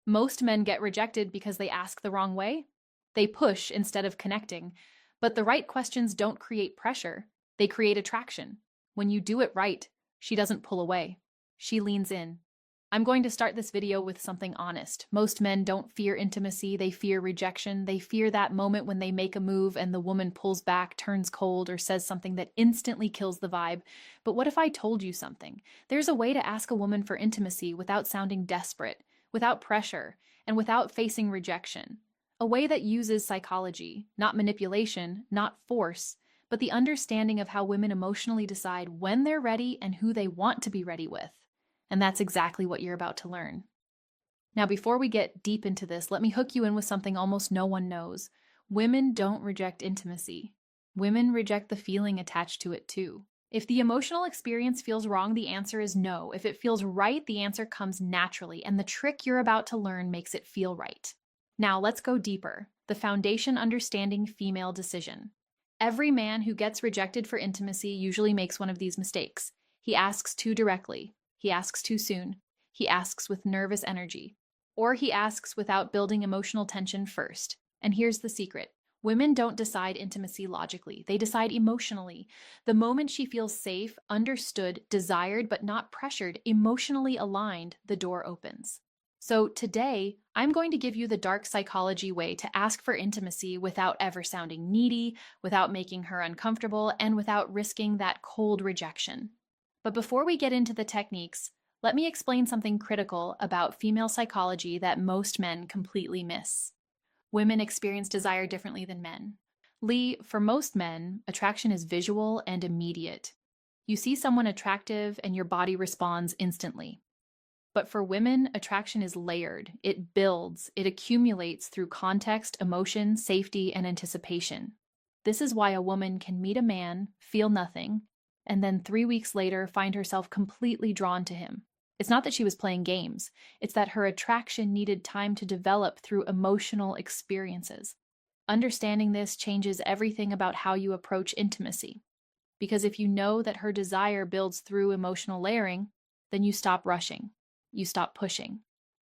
Most men get rejected because they ask the wrong way. They push instead of connecting. But the right questions don't create pressure, they create attraction. When you do it right, she doesn't pull away. She leans in. I'm going to start this video with something honest. Most men don't fear intimacy, they fear rejection. They fear that moment when they make a move and the woman pulls back, turns cold, or says something that instantly kills the vibe. But what if I told you something? There's a way to ask a woman for intimacy without sounding desperate, without pressure, and without facing rejection. A way that uses psychology, not manipulation, not force, but the understanding of how women emotionally decide when they're ready and who they want to be ready with. And that's exactly what you're about to learn. Now, before we get deep into this, let me hook you in with something almost no one knows. Women don't reject intimacy. Women reject the feeling attached to it too. If the emotional experience feels wrong, the answer is no. If it feels right, the answer comes naturally, and the trick you're about to learn makes it feel right. Now, let's go deeper. The foundation understanding female decision. Every man who gets rejected for intimacy usually makes one of these mistakes. He asks too directly. He asks too soon. He asks with nervous energy. Or he asks without building emotional tension first. And here's the secret. Women don't decide intimacy logically. They decide emotionally. The moment she feels safe, understood, desired, but not pressured, emotionally aligned, the door opens. So today, I'm going to give you the dark psychology way to ask for intimacy without ever sounding needy, without making her uncomfortable, and without risking that cold rejection. But before we get into the techniques, let me explain something critical about female psychology that most men completely miss. Women experience desire differently than men. Lee, for most men, attraction is visual and immediate. You see someone attractive and your body responds instantly. But for women, attraction is layered. It builds, it accumulates through context, emotion, safety, and anticipation. This is why a woman can meet a man, feel nothing, and then 3 weeks later find herself completely drawn to him. It's not that she was playing games, it's that her attraction needed time to develop through emotional experiences. Understanding this changes everything about how you approach intimacy. Because if you know that her desire builds through emotional layering, then you stop rushing, you stop pushing.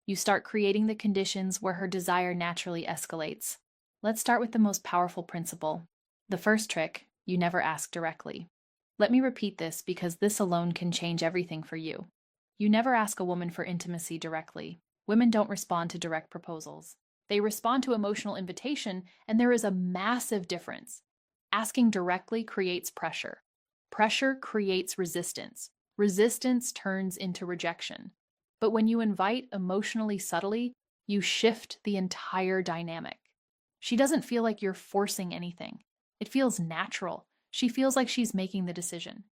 You start creating the conditions where her desire naturally escalates. Let's start with the most powerful principle. The first trick, you never ask directly. Let me repeat this because this alone can change everything for you. You never ask a woman for intimacy directly. Women don't respond to direct proposals. They respond to emotional invitation, and there is a massive difference. Asking directly creates pressure. Pressure creates resistance. Resistance turns into rejection. But when you invite emotionally subtly, you shift the entire dynamic. She doesn't feel like you're forcing anything. It feels natural. She feels like she's making the decision.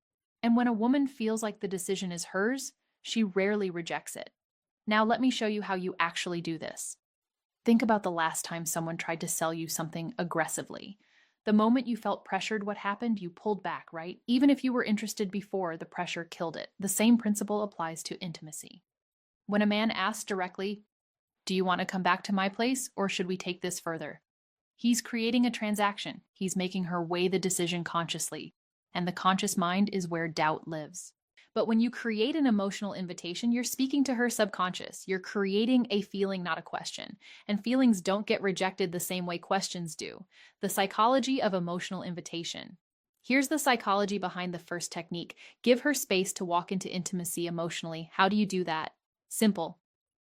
And when a woman feels like the decision is hers, she rarely rejects it. Now let me show you how you actually do this. Think about the last time someone tried to sell you something aggressively. The moment you felt pressured, what happened? You pulled back, right? Even if you were interested before, the pressure killed it. The same principle applies to intimacy. When a man asks directly, "Do you want to come back to my place, or should we take this further?" He's creating a transaction. He's making her weigh the decision consciously. And the conscious mind is where doubt lives. But when you create an emotional invitation, you're speaking to her subconscious. You're creating a feeling, not a question. And feelings don't get rejected the same way questions do. The psychology of emotional invitation. Here's the psychology behind the first technique. Give her space to walk into intimacy emotionally. How do you do that? Simple.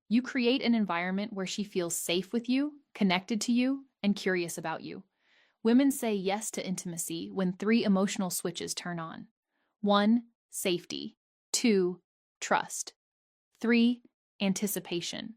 You create an environment where she feels safe with you, connected to you, and curious about you. Women say yes to intimacy when 3 emotional switches turn on. 1, safety. 2, trust. 3, anticipation.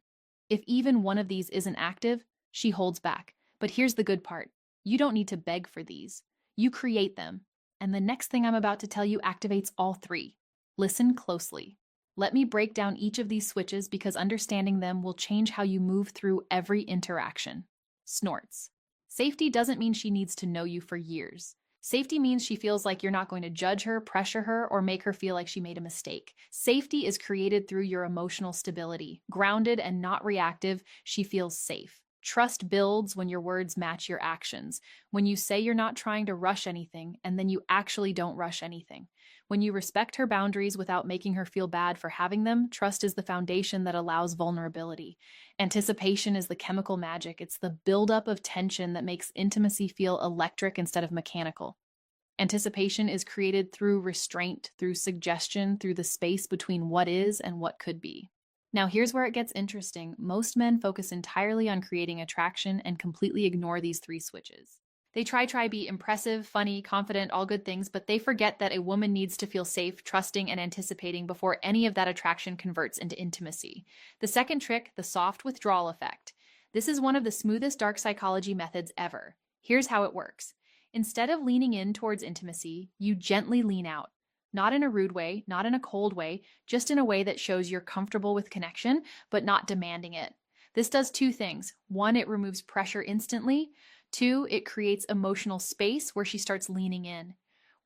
If even one of these isn't active, she holds back. But here's the good part. You don't need to beg for these. You create them. And the next thing I'm about to tell you activates all 3. Listen closely. Let me break down each of these switches because understanding them will change how you move through every interaction. Snorts. Safety doesn't mean she needs to know you for years. Safety means she feels like you're not going to judge her, pressure her, or make her feel like she made a mistake. Safety is created through your emotional stability. Grounded and not reactive, she feels safe. Trust builds when your words match your actions. When you say you're not trying to rush anything, and then you actually don't rush anything. When you respect her boundaries without making her feel bad for having them, trust is the foundation that allows vulnerability. Anticipation is the chemical magic. It's the buildup of tension that makes intimacy feel electric instead of mechanical. Anticipation is created through restraint, through suggestion, through the space between what is and what could be. Now, here's where it gets interesting. Most men focus entirely on creating attraction and completely ignore these three switches. They try be impressive, funny, confident, all good things, but they forget that a woman needs to feel safe, trusting, and anticipating before any of that attraction converts into intimacy. The second trick, the soft withdrawal effect. This is one of the smoothest dark psychology methods ever. Here's how it works. Instead of leaning in towards intimacy, you gently lean out. Not in a rude way, not in a cold way, just in a way that shows you're comfortable with connection, but not demanding it. This does two things. One, it removes pressure instantly. Two, it creates emotional space where she starts leaning in.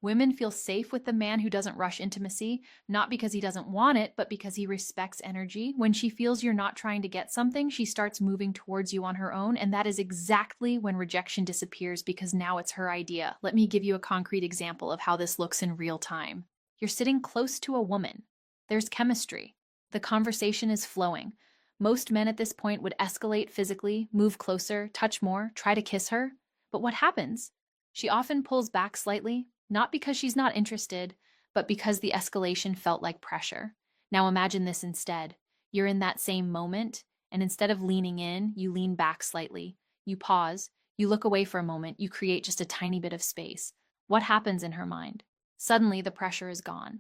Women feel safe with the man who doesn't rush intimacy, not because he doesn't want it, but because he respects energy. When she feels you're not trying to get something, she starts moving towards you on her own, and that is exactly when rejection disappears because now it's her idea. Let me give you a concrete example of how this looks in real time. You're sitting close to a woman. There's chemistry. The conversation is flowing. Most men at this point would escalate physically, move closer, touch more, try to kiss her. But what happens? She often pulls back slightly, not because she's not interested, but because the escalation felt like pressure. Now imagine this instead. You're in that same moment, and instead of leaning in, you lean back slightly. You pause, you look away for a moment, you create just a tiny bit of space. What happens in her mind? Suddenly, the pressure is gone.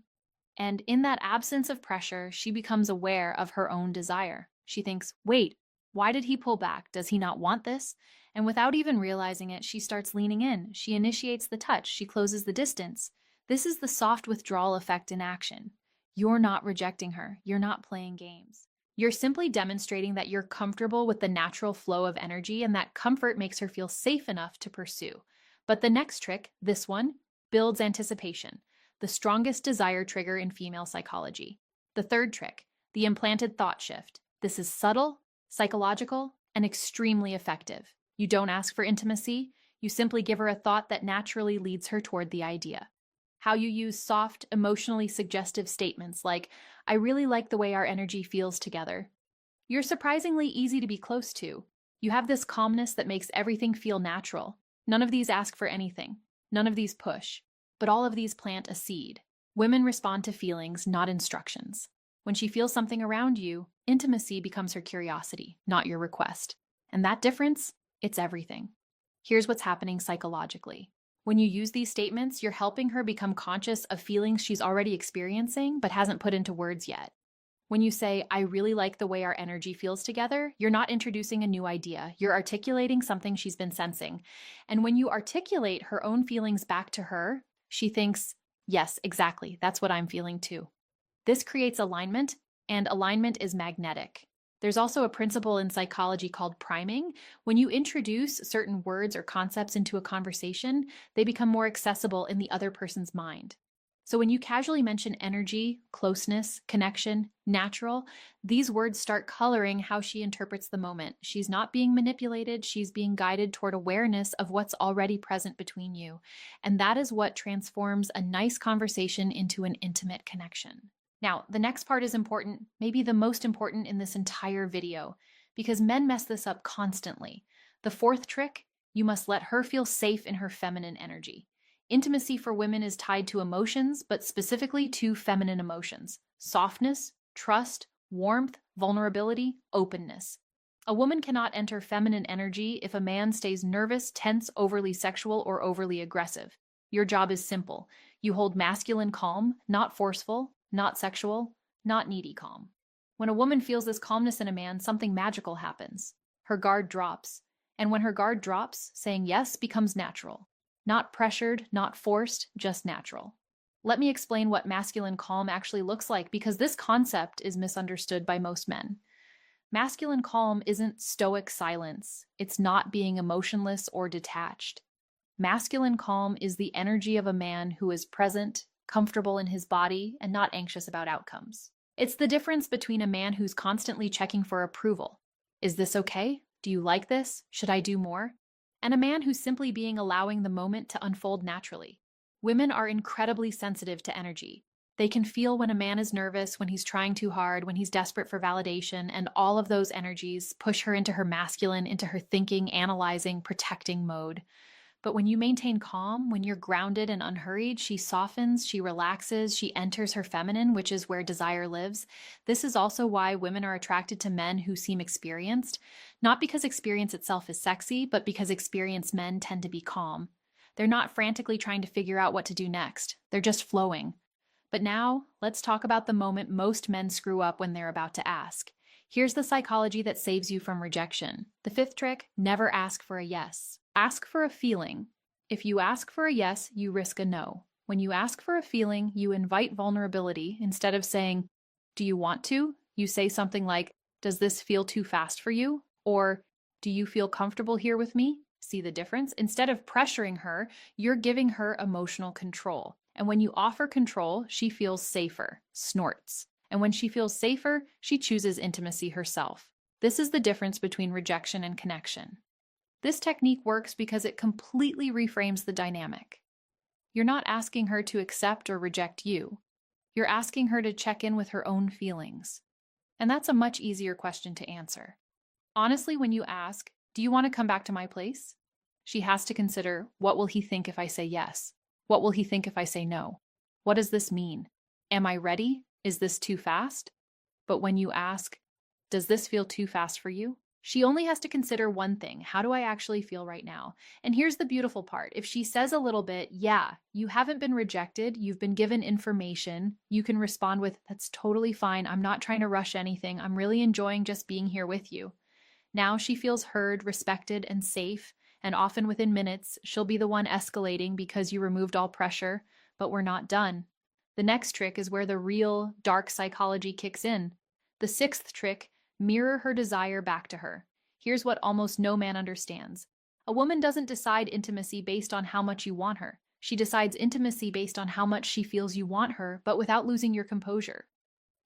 And in that absence of pressure, she becomes aware of her own desire. She thinks, wait, why did he pull back? Does he not want this? And without even realizing it, she starts leaning in. She initiates the touch. She closes the distance. This is the soft withdrawal effect in action. You're not rejecting her. You're not playing games. You're simply demonstrating that you're comfortable with the natural flow of energy, and that comfort makes her feel safe enough to pursue. But the next trick, this one, builds anticipation, the strongest desire trigger in female psychology. The third trick, the implanted thought shift. This is subtle, psychological, and extremely effective. You don't ask for intimacy, you simply give her a thought that naturally leads her toward the idea. How you use soft, emotionally suggestive statements like, I really like the way our energy feels together. You're surprisingly easy to be close to. You have this calmness that makes everything feel natural. None of these ask for anything. None of these push. But all of these plant a seed. Women respond to feelings, not instructions. When she feels something around you, intimacy becomes her curiosity, not your request. And that difference, it's everything. Here's what's happening psychologically. When you use these statements, you're helping her become conscious of feelings she's already experiencing but hasn't put into words yet. When you say, I really like the way our energy feels together, you're not introducing a new idea. You're articulating something she's been sensing. And when you articulate her own feelings back to her, she thinks, yes, exactly, that's what I'm feeling too. This creates alignment, and alignment is magnetic. There's also a principle in psychology called priming. When you introduce certain words or concepts into a conversation, they become more accessible in the other person's mind. So when you casually mention energy, closeness, connection, natural, these words start coloring how she interprets the moment. She's not being manipulated, she's being guided toward awareness of what's already present between you. And that is what transforms a nice conversation into an intimate connection. Now, the next part is important, maybe the most important in this entire video, because men mess this up constantly. The fourth trick, you must let her feel safe in her feminine energy. Intimacy for women is tied to emotions, but specifically to feminine emotions: softness, trust, warmth, vulnerability, openness. A woman cannot enter feminine energy if a man stays nervous, tense, overly sexual, or overly aggressive. Your job is simple. You hold masculine calm, not forceful, not sexual, not needy calm. When a woman feels this calmness in a man, something magical happens. Her guard drops. And when her guard drops, saying yes becomes natural. Not pressured, not forced, just natural. Let me explain what masculine calm actually looks like, because this concept is misunderstood by most men. Masculine calm isn't stoic silence. It's not being emotionless or detached. Masculine calm is the energy of a man who is present, comfortable in his body, and not anxious about outcomes. It's the difference between a man who's constantly checking for approval. Is this okay? Do you like this? Should I do more? And a man who's simply allowing the moment to unfold naturally. Women are incredibly sensitive to energy. They can feel when a man is nervous, when he's trying too hard, when he's desperate for validation, and all of those energies push her into her masculine, into her thinking, analyzing, protecting mode. But when you maintain calm, when you're grounded and unhurried, she softens, she relaxes, she enters her feminine, which is where desire lives. This is also why women are attracted to men who seem experienced, not because experience itself is sexy, but because experienced men tend to be calm. They're not frantically trying to figure out what to do next. They're just flowing. But now, let's talk about the moment most men screw up when they're about to ask. Here's the psychology that saves you from rejection. The fifth trick: never ask for a yes. Ask for a feeling. If you ask for a yes, you risk a no. When you ask for a feeling, you invite vulnerability. Instead of saying, "Do you want to?" you say something like, "Does this feel too fast for you?" Or, "Do you feel comfortable here with me?" See the difference? Instead of pressuring her, you're giving her emotional control. And when you offer control, she feels safer, snorts. And when she feels safer, she chooses intimacy herself. This is the difference between rejection and connection. This technique works because it completely reframes the dynamic. You're not asking her to accept or reject you. You're asking her to check in with her own feelings. And that's a much easier question to answer. Honestly, when you ask, "Do you want to come back to my place?" she has to consider, what will he think if I say yes? What will he think if I say no? What does this mean? Am I ready? Is this too fast? But when you ask, "Does this feel too fast for you?" she only has to consider one thing: how do I actually feel right now? And here's the beautiful part. If she says a little bit, "Yeah, you haven't been rejected, you've been given information," you can respond with, "That's totally fine. I'm not trying to rush anything. I'm really enjoying just being here with you." Now she feels heard, respected, and safe, and often within minutes, she'll be the one escalating because you removed all pressure, but we're not done. The next trick is where the real dark psychology kicks in. The sixth trick: mirror her desire back to her. Here's what almost no man understands. A woman doesn't decide intimacy based on how much you want her. She decides intimacy based on how much she feels you want her, but without losing your composure.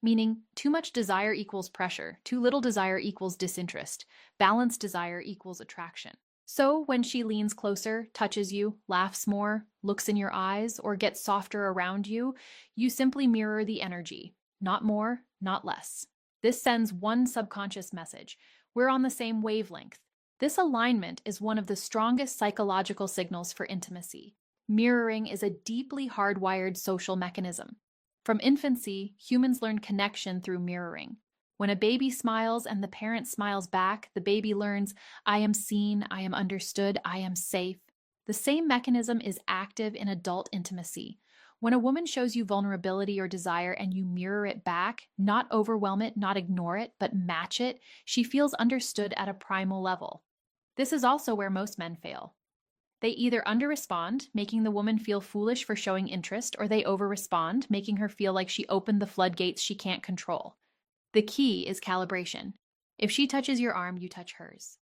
Meaning, too much desire equals pressure, too little desire equals disinterest, balanced desire equals attraction. So when she leans closer, touches you, laughs more, looks in your eyes, or gets softer around you, you simply mirror the energy. Not more, not less. This sends one subconscious message: we're on the same wavelength. This alignment is one of the strongest psychological signals for intimacy. Mirroring is a deeply hardwired social mechanism. From infancy, humans learn connection through mirroring. When a baby smiles and the parent smiles back, the baby learns, "I am seen, I am understood, I am safe." The same mechanism is active in adult intimacy. When a woman shows you vulnerability or desire and you mirror it back, not overwhelm it, not ignore it, but match it, she feels understood at a primal level. This is also where most men fail. They either underrespond, making the woman feel foolish for showing interest, or they overrespond, making her feel like she opened the floodgates she can't control. The key is calibration. If she touches your arm, you touch hers.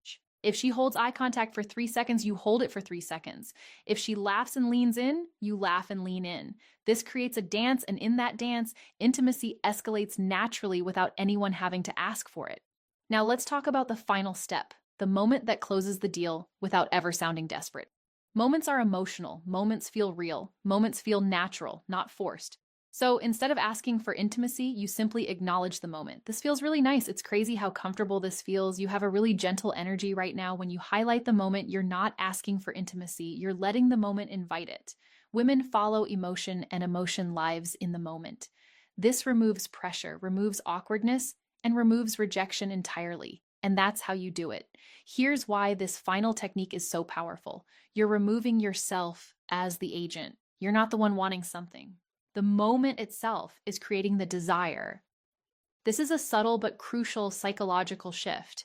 If she holds eye contact for 3 seconds, you hold it for 3 seconds. If she laughs and leans in, you laugh and lean in. This creates a dance, and in that dance, intimacy escalates naturally without anyone having to ask for it. Now let's talk about the final step, the moment that closes the deal without ever sounding desperate. Moments are emotional, moments feel real, moments feel natural, not forced. So instead of asking for intimacy, you simply acknowledge the moment. This feels really nice. It's crazy how comfortable this feels. You have a really gentle energy right now. When you highlight the moment, you're not asking for intimacy. You're letting the moment invite it. Women follow emotion, and emotion lives in the moment. This removes pressure, removes awkwardness, and removes rejection entirely. And that's how you do it. Here's why this final technique is so powerful. You're removing yourself as the agent. You're not the one wanting something. The moment itself is creating the desire. This is a subtle but crucial psychological shift.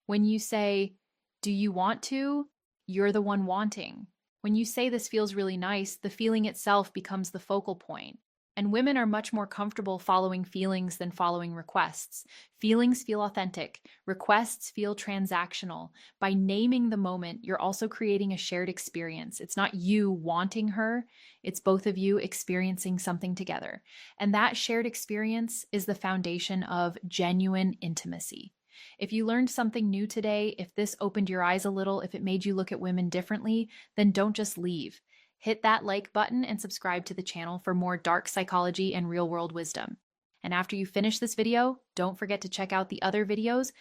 When you say, "Do you want to?" you're the one wanting. When you say, "This feels really nice," the feeling itself becomes the focal point. And women are much more comfortable following feelings than following requests. Feelings feel authentic. Requests feel transactional. By naming the moment, you're also creating a shared experience. It's not you wanting her. It's both of you experiencing something together. And that shared experience is the foundation of genuine intimacy. If you learned something new today, if this opened your eyes a little, if it made you look at women differently, then don't just leave. Hit that like button and subscribe to the channel for more dark psychology and real-world wisdom. And after you finish this video, don't forget to check out the other videos